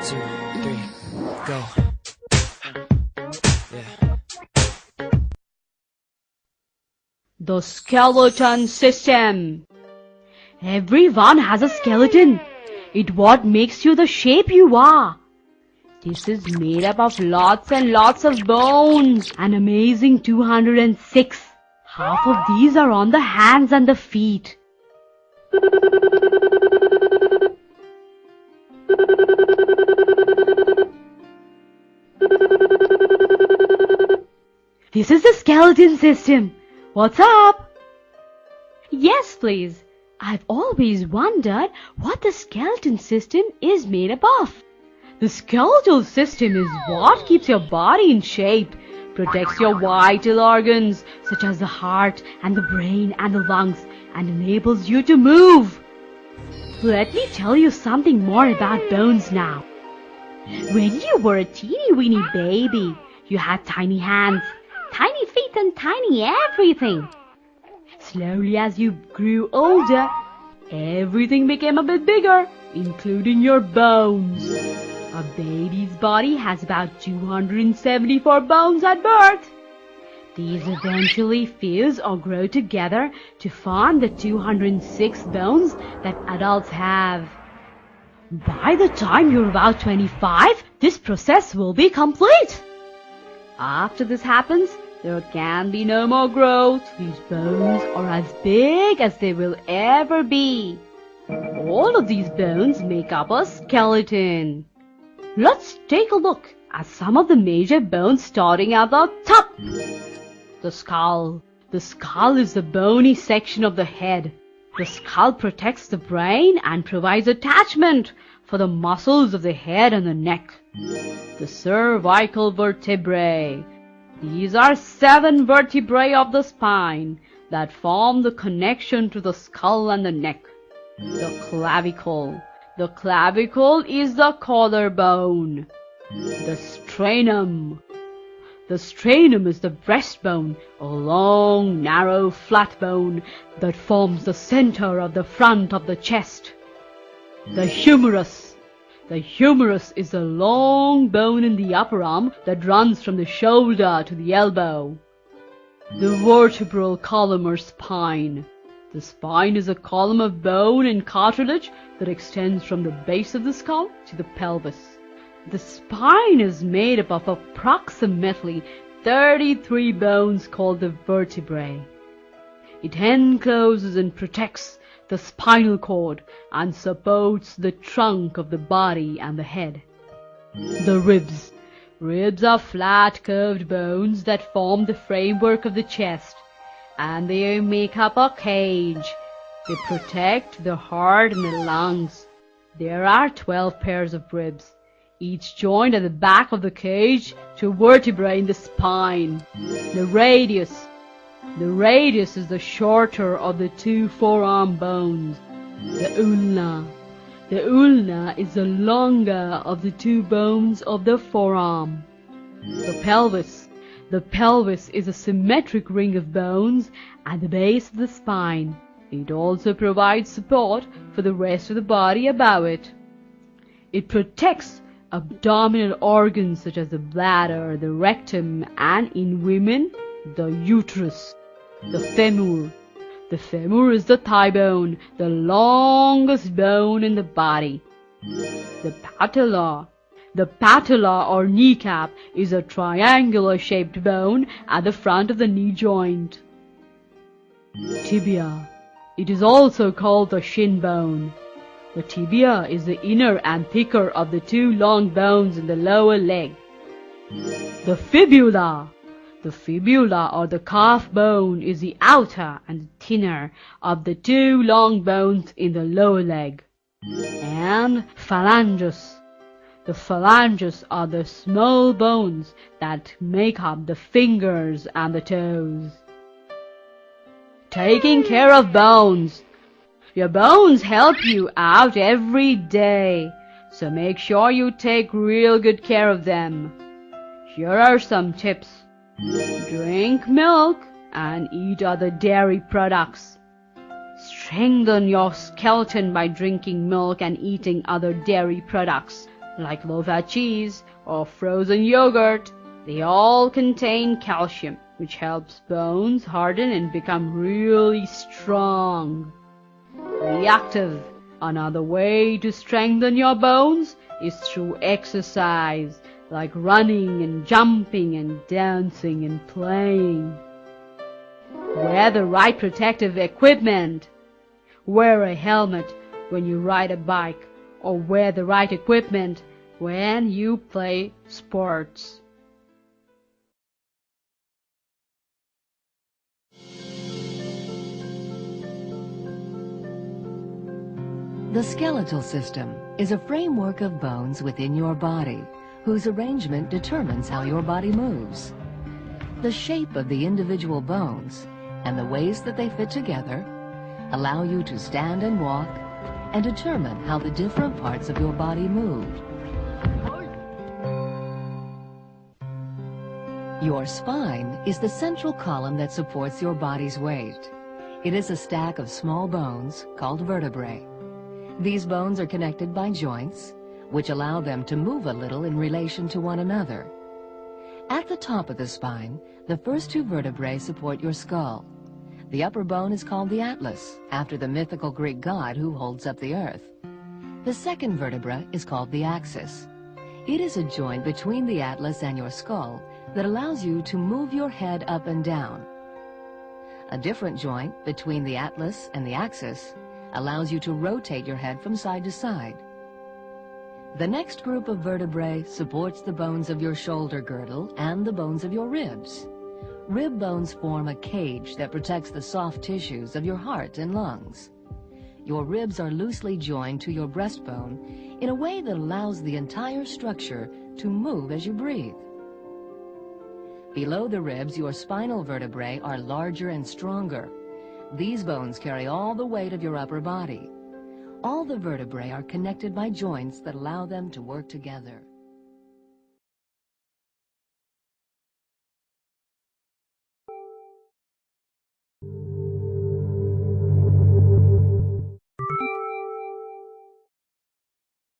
2, 3, go. The skeleton system. Everyone has a skeleton. It's what makes you the shape you are. This is made up of lots and lots of bones, an amazing 206. Half of these are on the hands and the feet. This is the skeleton system. What's up? Yes, please. I've always wondered what the skeleton system is made up of. The skeletal system is what keeps your body in shape, protects your vital organs such as the heart and the brain and the lungs, and enables you to move. Let me tell you something more about bones now. When you were a teeny weeny baby, you had tiny hands, tiny feet and tiny everything. Slowly as you grew older, everything became a bit bigger, including your bones. A baby's body has about 274 bones at birth. These eventually fuse or grow together to form the 206 bones that adults have. By the time you're about 25, this process will be complete. After this happens, there can be no more growth. These bones are as big as they will ever be. All of these bones make up a skeleton. Let's take a look at some of the major bones starting at the top. The skull. The skull is the bony section of the head. The skull protects the brain and provides attachment for the muscles of the head and the neck. The cervical vertebrae. These are 7 vertebrae of the spine that form the connection to the skull and the neck. The clavicle. The clavicle is the collarbone. The sternum. The sternum is the breastbone, a long, narrow, flat bone that forms the center of the front of the chest. The humerus. The humerus is a long bone in the upper arm that runs from the shoulder to the elbow. The vertebral column or spine. The spine is a column of bone and cartilage that extends from the base of the skull to the pelvis. The spine is made up of approximately 33 bones called the vertebrae. It encloses and protects the spinal cord and supports the trunk of the body and the head. The ribs. Ribs are flat curved bones that form the framework of the chest, and they make up a cage. They protect the heart and the lungs. There are 12 pairs of ribs, each joined at the back of the cage to vertebrae in the spine. The radius. The radius is the shorter of the 2 forearm bones. The ulna. The ulna is the longer of the 2 bones of the forearm. The pelvis. The pelvis is a symmetric ring of bones at the base of the spine. It also provides support for the rest of the body above it. It protects abdominal organs such as the bladder, the rectum, and in women, the uterus. The femur. The femur is the thigh bone, the longest bone in the body. The patella. The patella or kneecap is a triangular-shaped bone at the front of the knee joint. Tibia. It is also called the shin bone. The tibia is the inner and thicker of the 2 long bones in the lower leg. The fibula. The fibula or the calf bone is the outer and thinner of the 2 long bones in the lower leg. And phalanges. The phalanges are the small bones that make up the fingers and the toes. Taking care of bones. Your bones help you out every day, so make sure you take real good care of them. Here are some tips. Drink milk and eat other dairy products. Strengthen your skeleton by drinking milk and eating other dairy products like low-fat cheese or frozen yogurt. They all contain calcium, which helps bones harden and become really strong. Reactive. Another way to strengthen your bones is through exercise, like running and jumping and dancing and playing. Wear the right protective equipment. Wear a helmet when you ride a bike, or wear the right equipment when you play sports. The skeletal system is a framework of bones within your body, whose arrangement determines how your body moves. The shape of the individual bones and the ways that they fit together allow you to stand and walk and determine how the different parts of your body move. Your spine is the central column that supports your body's weight. It is a stack of small bones called vertebrae. These bones are connected by joints, which allow them to move a little in relation to one another. At the top of the spine, the first two vertebrae support your skull. The upper bone is called the atlas, after the mythical Greek god who holds up the earth. The second vertebra is called the axis. It is a joint between the atlas and your skull that allows you to move your head up and down. A different joint between the atlas and the axis allows you to rotate your head from side to side. The next group of vertebrae supports the bones of your shoulder girdle and the bones of your ribs. Rib bones form a cage that protects the soft tissues of your heart and lungs. Your ribs are loosely joined to your breastbone in a way that allows the entire structure to move as you breathe. Below the ribs, your spinal vertebrae are larger and stronger. These bones carry all the weight of your upper body. All the vertebrae are connected by joints that allow them to work together.